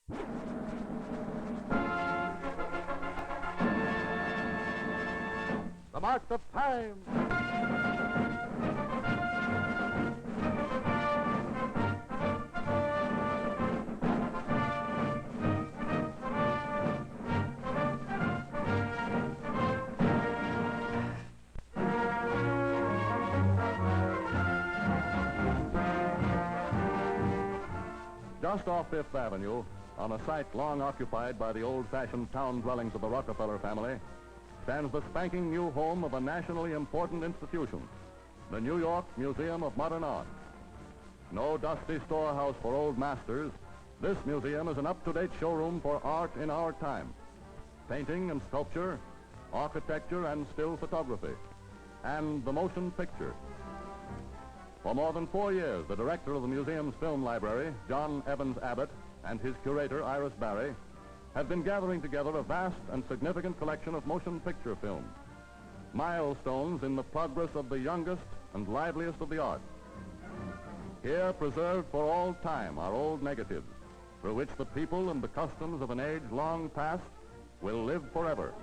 The mark of time. Just off Fifth Avenue, on a site long occupied by the old-fashioned town dwellings of the Rockefeller family, stands the spanking new home of a nationally important institution, the New York Museum of Modern Art. No dusty storehouse for old masters, this museum is an up-to-date showroom for art in our time. Painting and sculpture, architecture and still photography, and the motion picture. For more than 4 years, the director of the museum's film library, John Evans Abbott, and his curator, Iris Barry, have been gathering together a vast and significant collection of motion picture films, milestones in the progress of the youngest and liveliest of the arts. Here, preserved for all time, are old negatives, through which the people and the customs of an age long past will live forever.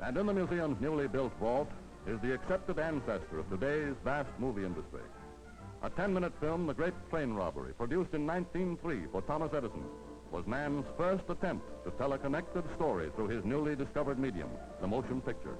And in the museum's newly built vault is the accepted ancestor of today's vast movie industry. A 10-minute film, The Great Train Robbery, produced in 1903 for Thomas Edison, was man's first attempt to tell a connected story through his newly discovered medium, the motion picture.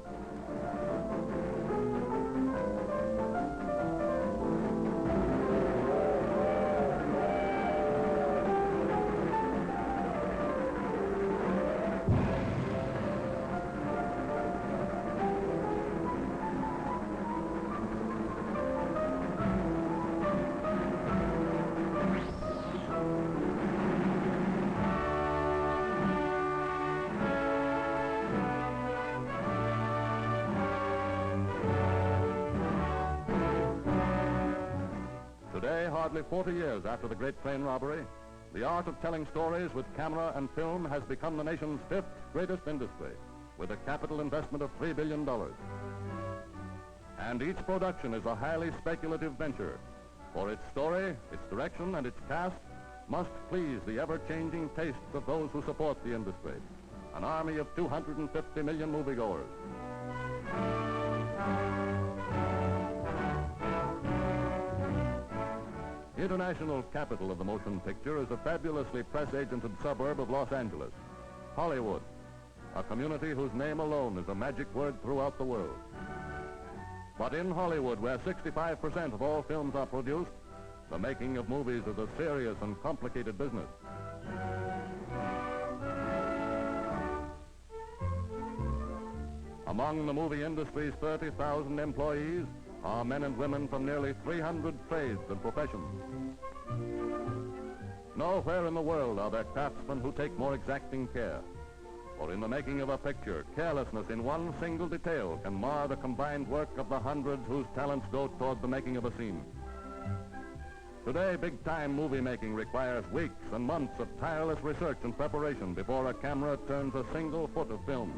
Today, hardly 40 years after the Great Train Robbery, the art of telling stories with camera and film has become the nation's fifth greatest industry, with a capital investment of $3 billion. And each production is a highly speculative venture, for its story, its direction, and its cast must please the ever-changing tastes of those who support the industry, an army of 250 million moviegoers. International capital of the motion picture is a fabulously press-agented suburb of Los Angeles, Hollywood, a community whose name alone is a magic word throughout the world. But in Hollywood, where 65% of all films are produced, the making of movies is a serious and complicated business. Among the movie industry's 30,000 employees are men and women from nearly 300 trades and professions. Nowhere in the world are there craftsmen who take more exacting care. For in the making of a picture, carelessness in one single detail can mar the combined work of the hundreds whose talents go toward the making of a scene. Today, big-time movie making requires weeks and months of tireless research and preparation before a camera turns a single foot of film.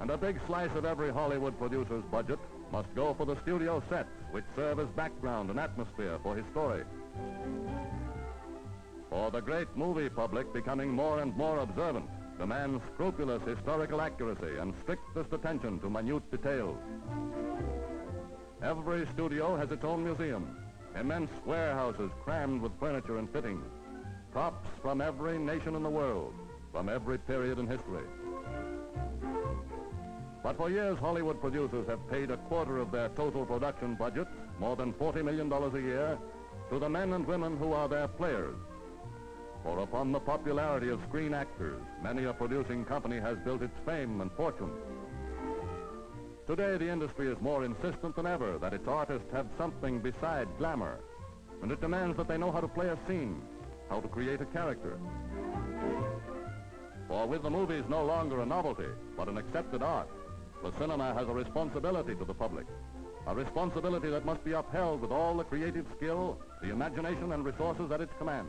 And a big slice of every Hollywood producer's budget must go for the studio sets, which serve as background and atmosphere for his story. For the great movie public, becoming more and more observant, demands scrupulous historical accuracy and strictest attention to minute details. Every studio has its own museum, immense warehouses crammed with furniture and fittings, props from every nation in the world, from every period in history. But for years, Hollywood producers have paid a quarter of their total production budget, more than $40 million a year, to the men and women who are their players. For upon the popularity of screen actors, many a producing company has built its fame and fortune. Today, the industry is more insistent than ever that its artists have something beside glamour, and it demands that they know how to play a scene, how to create a character. For with the movies no longer a novelty, but an accepted art, the cinema has a responsibility to the public, a responsibility that must be upheld with all the creative skill, the imagination and resources at its command.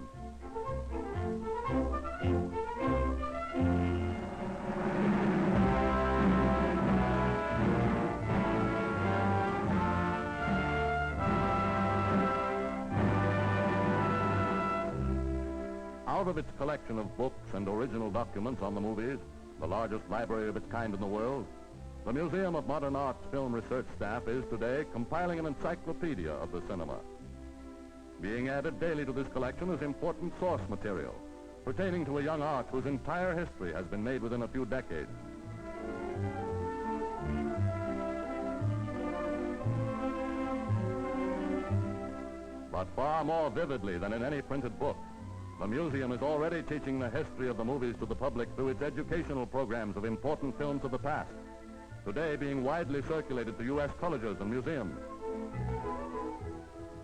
Proud of its collection of books and original documents on the movies, the largest library of its kind in the world, the Museum of Modern Art's film research staff is today compiling an encyclopedia of the cinema. Being added daily to this collection is important source material pertaining to a young art whose entire history has been made within a few decades. But far more vividly than in any printed book, the museum is already teaching the history of the movies to the public through its educational programs of important films of the past, today being widely circulated to U.S. colleges and museums.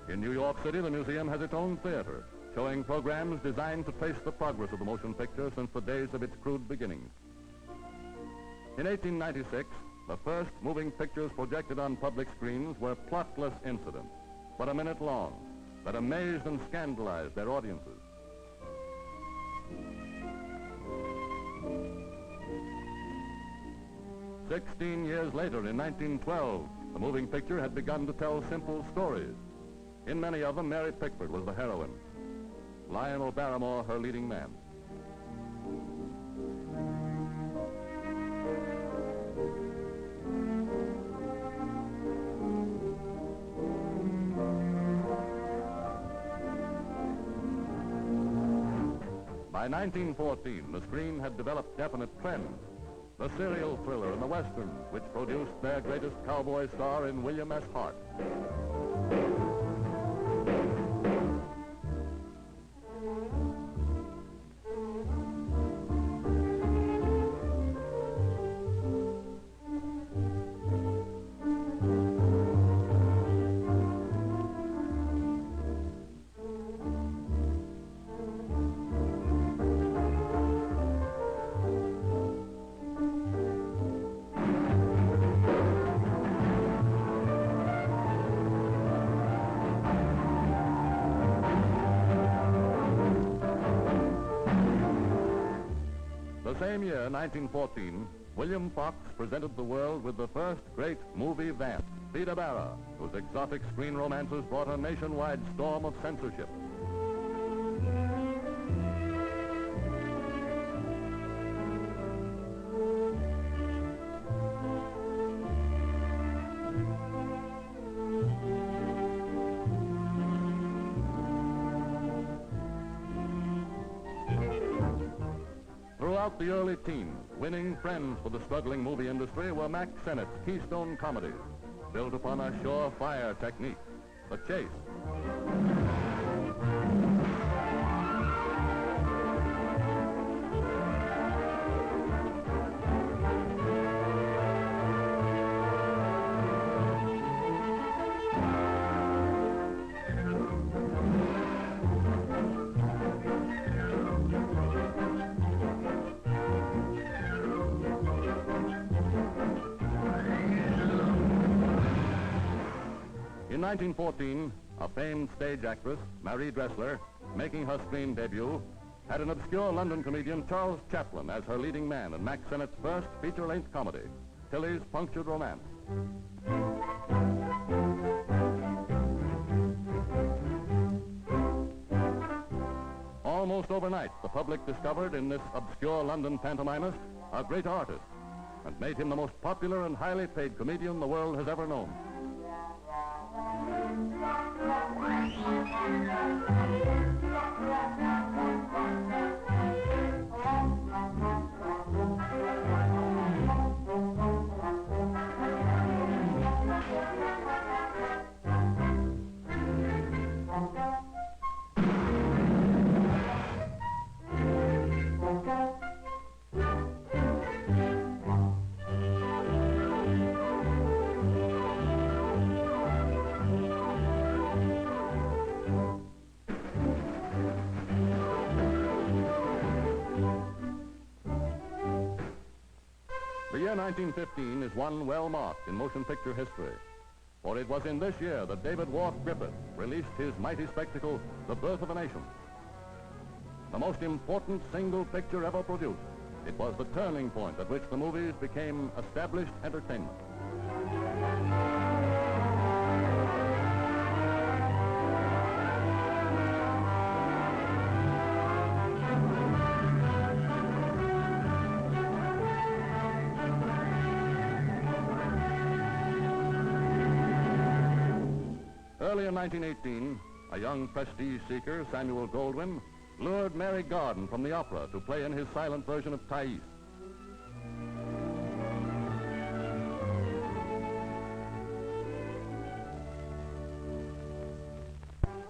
In New York City, the museum has its own theater, showing programs designed to trace the progress of the motion picture since the days of its crude beginnings. In 1896, the first moving pictures projected on public screens were plotless incidents, but a minute long, that amazed and scandalized their audiences. "16 years later, in 1912, the moving picture had begun to tell simple stories. In many of them, Mary Pickford was the heroine, Lionel Barrymore her leading man. By 1914, the screen had developed definite trends. The serial thriller and the Western, which produced their greatest cowboy star in William S. Hart. The same year, 1914, William Fox presented the world with the first great movie vamp, Theda Bara, whose exotic screen romances brought a nationwide storm of censorship. Throughout the early teens, winning friends for the struggling movie industry were Mack Sennett's keystone comedies, built upon a surefire technique, the chase. In 1914, a famed stage actress, Marie Dressler, making her screen debut, had an obscure London comedian, Charles Chaplin, as her leading man in Mack Sennett's first feature-length comedy, Tilly's Punctured Romance. Almost overnight, the public discovered in this obscure London pantomimist a great artist, and made him the most popular and highly paid comedian the world has ever known. The year 1915 is one well marked in motion picture history, for it was in this year that David Wharf Griffith released his mighty spectacle, The Birth of a Nation. The most important single picture ever produced, it was the turning point at which the movies became established entertainment. Early in 1918, a young prestige seeker, Samuel Goldwyn, lured Mary Garden from the opera to play in his silent version of Thais.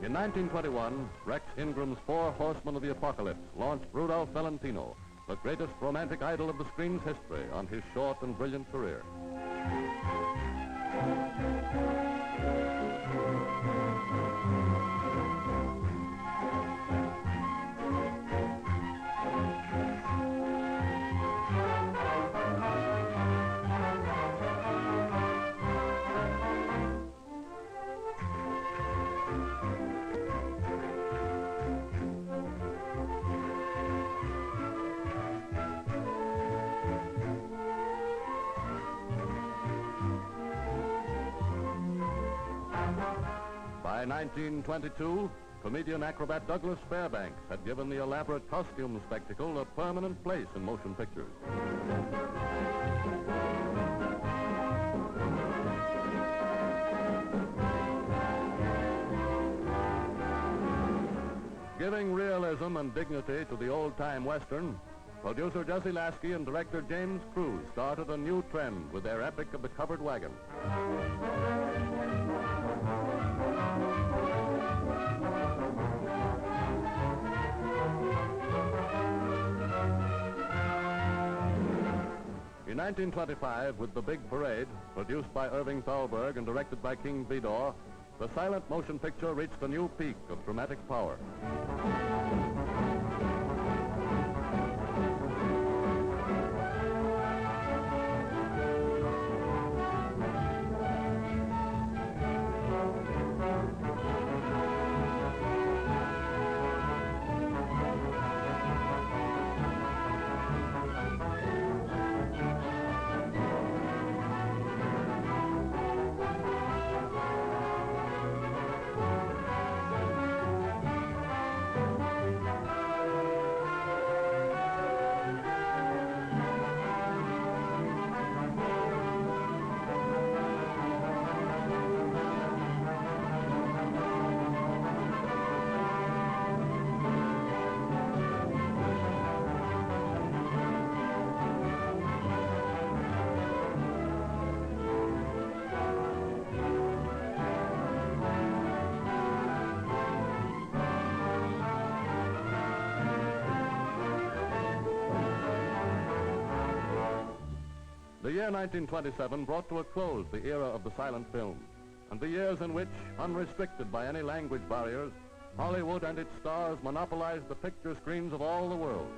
In 1921, Rex Ingram's Four Horsemen of the Apocalypse launched Rudolph Valentino, the greatest romantic idol of the screen's history, on his short and brilliant career. By 1922, comedian acrobat Douglas Fairbanks had given the elaborate costume spectacle a permanent place in motion pictures. Giving realism and dignity to the old-time Western, producer Jesse Lasky and director James Cruz started a new trend with their epic of the covered wagon. In 1925, with The Big Parade, produced by Irving Thalberg and directed by King Vidor, the silent motion picture reached a new peak of dramatic power. The year 1927 brought to a close the era of the silent film, and the years in which, unrestricted by any language barriers, Hollywood and its stars monopolized the picture screens of all the world.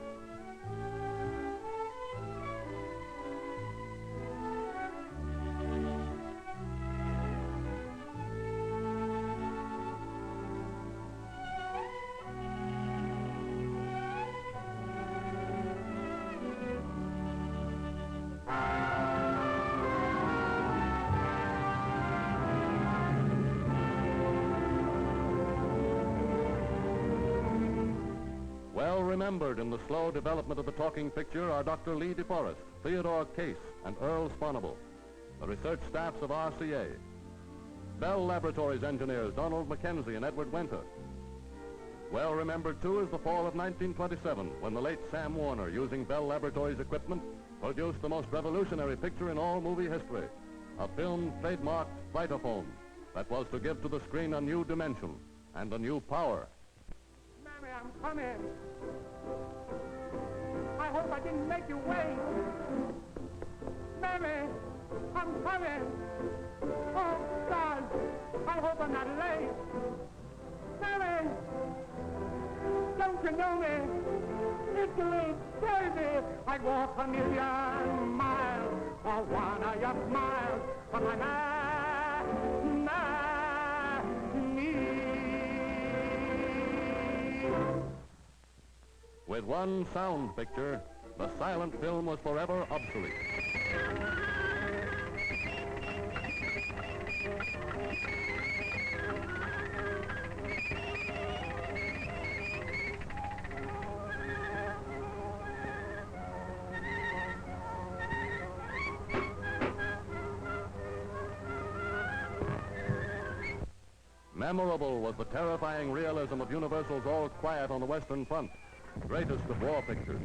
Remembered in the slow development of the talking picture are Dr. Lee DeForest, Theodore Case, and Earl Sponable, the research staffs of RCA, Bell Laboratories engineers Donald Mackenzie and Edward Winter. Well remembered, too, is the fall of 1927, when the late Sam Warner, using Bell Laboratories equipment, produced the most revolutionary picture in all movie history, a film trademarked Vitaphone that was to give to the screen a new dimension and a new power. Mammy, I'm coming. I hope I didn't make you wait. Mammy, I'm coming. Oh, God, I hope I'm not late. Mammy, don't you know me? It's a little baby. I'd walk a million miles for one of your smiles. But with one sound picture, the silent film was forever obsolete. Memorable was the terrifying realism of Universal's All Quiet on the Western Front, greatest of war pictures.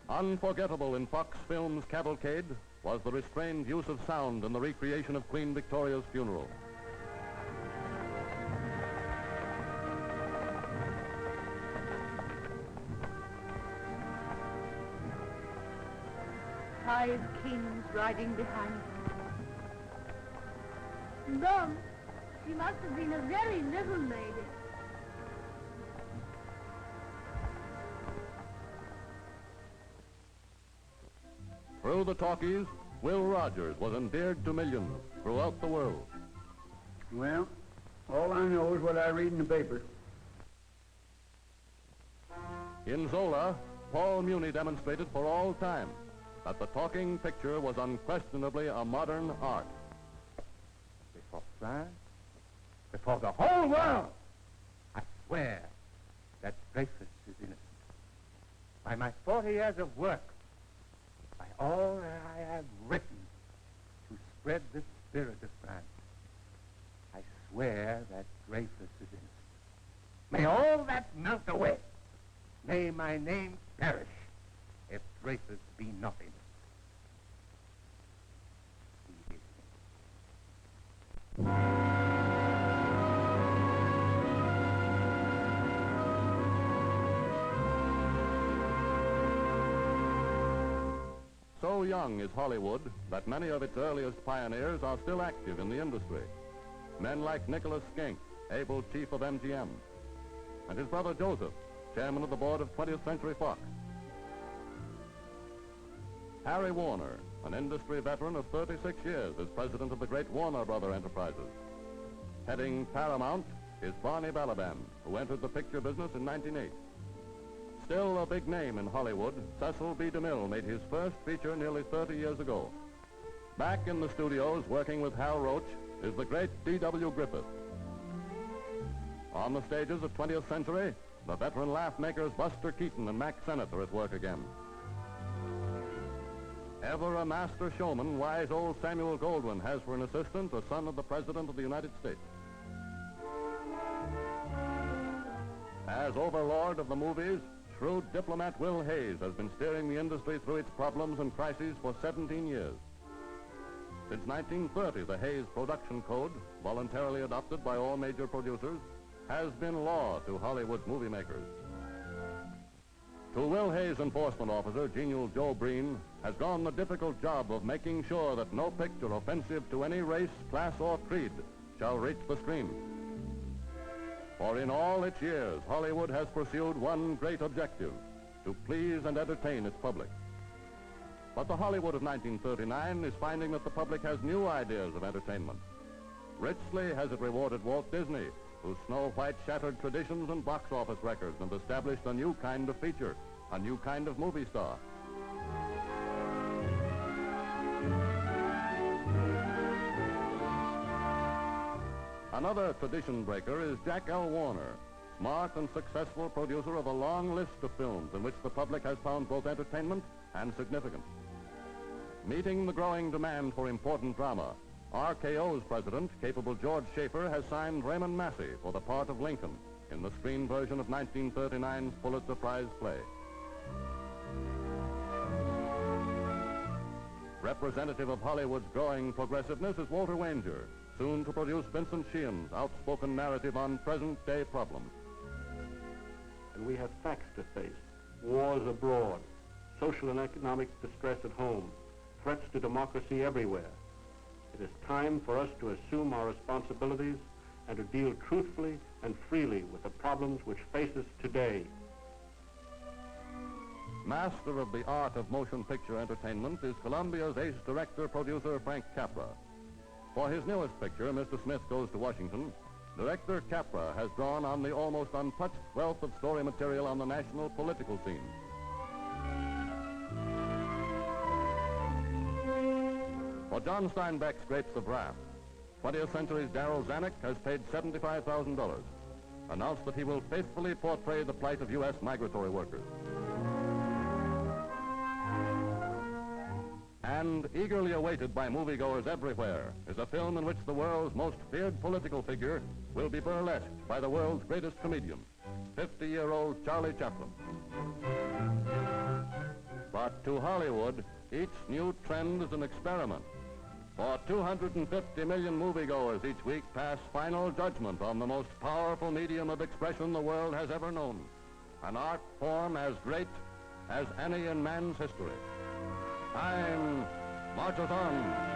Unforgettable in Fox Films' Cavalcade was the restrained use of sound in the recreation of Queen Victoria's funeral. Five kings riding behind him. Gum, she must have been a very little lady. Through the talkies, Will Rogers was endeared to millions throughout the world. Well, all I know is what I read in the paper. In Zola, Paul Muni demonstrated for all time that the talking picture was unquestionably a modern art. Before France, before the whole world, I swear that Dreyfus is innocent. By my 40 years of work, by all that I have written to spread the spirit of France, I swear that Dreyfus is innocent. May all that melt away. May my name perish if Dreyfus be not innocent. He is innocent. So young is Hollywood that many of its earliest pioneers are still active in the industry. Men like Nicholas Skink, able chief of MGM, and his brother Joseph, chairman of the board of 20th Century Fox. Harry Warner, an industry veteran of 36 years as president of the great Warner Brother Enterprises. Heading Paramount is Barney Balaban, who entered the picture business in 1908. Still a big name in Hollywood, Cecil B. DeMille made his first feature nearly 30 years ago. Back in the studios working with Hal Roach is the great D.W. Griffith. On the stages of 20th Century, the veteran laugh makers Buster Keaton and Mack Sennett are at work again. Ever a master showman, wise old Samuel Goldwyn has for an assistant a son of the President of the United States. As overlord of the movies, shrewd diplomat Will Hayes has been steering the industry through its problems and crises for 17 years. Since 1930, the Hayes Production Code, voluntarily adopted by all major producers, has been law to Hollywood's movie makers. To Will Hayes' enforcement officer, genial Joe Breen, has gone the difficult job of making sure that no picture offensive to any race, class, or creed shall reach the screen. For in all its years, Hollywood has pursued one great objective, to please and entertain its public. But the Hollywood of 1939 is finding that the public has new ideas of entertainment. Richly has it rewarded Walt Disney, whose Snow White shattered traditions and box office records and established a new kind of feature, a new kind of movie star. Another tradition breaker is Jack L. Warner, smart and successful producer of a long list of films in which the public has found both entertainment and significance. Meeting the growing demand for important drama, RKO's president, capable George Schaefer, has signed Raymond Massey for the part of Lincoln in the screen version of 1939's Pulitzer Prize play. Representative of Hollywood's growing progressiveness is Walter Wanger, soon to produce Vincent Sheehan's outspoken narrative on present-day problems. And we have facts to face: wars abroad, social and economic distress at home, threats to democracy everywhere. It is time for us to assume our responsibilities and to deal truthfully and freely with the problems which face us today. Master of the art of motion picture entertainment is Columbia's ace director-producer Frank Capra. For his newest picture, Mr. Smith Goes to Washington, director Capra has drawn on the almost untouched wealth of story material on the national political scene. For John Steinbeck's Grapes of Wrath, 20th Century's Darryl Zanuck has paid $75,000, announced that he will faithfully portray the plight of U.S. migratory workers. And eagerly awaited by moviegoers everywhere is a film in which the world's most feared political figure will be burlesqued by the world's greatest comedian, 50-year-old Charlie Chaplin. But to Hollywood, each new trend is an experiment. For 250 million moviegoers each week pass final judgment on the most powerful medium of expression the world has ever known, an art form as great as any in man's history. Time marches on.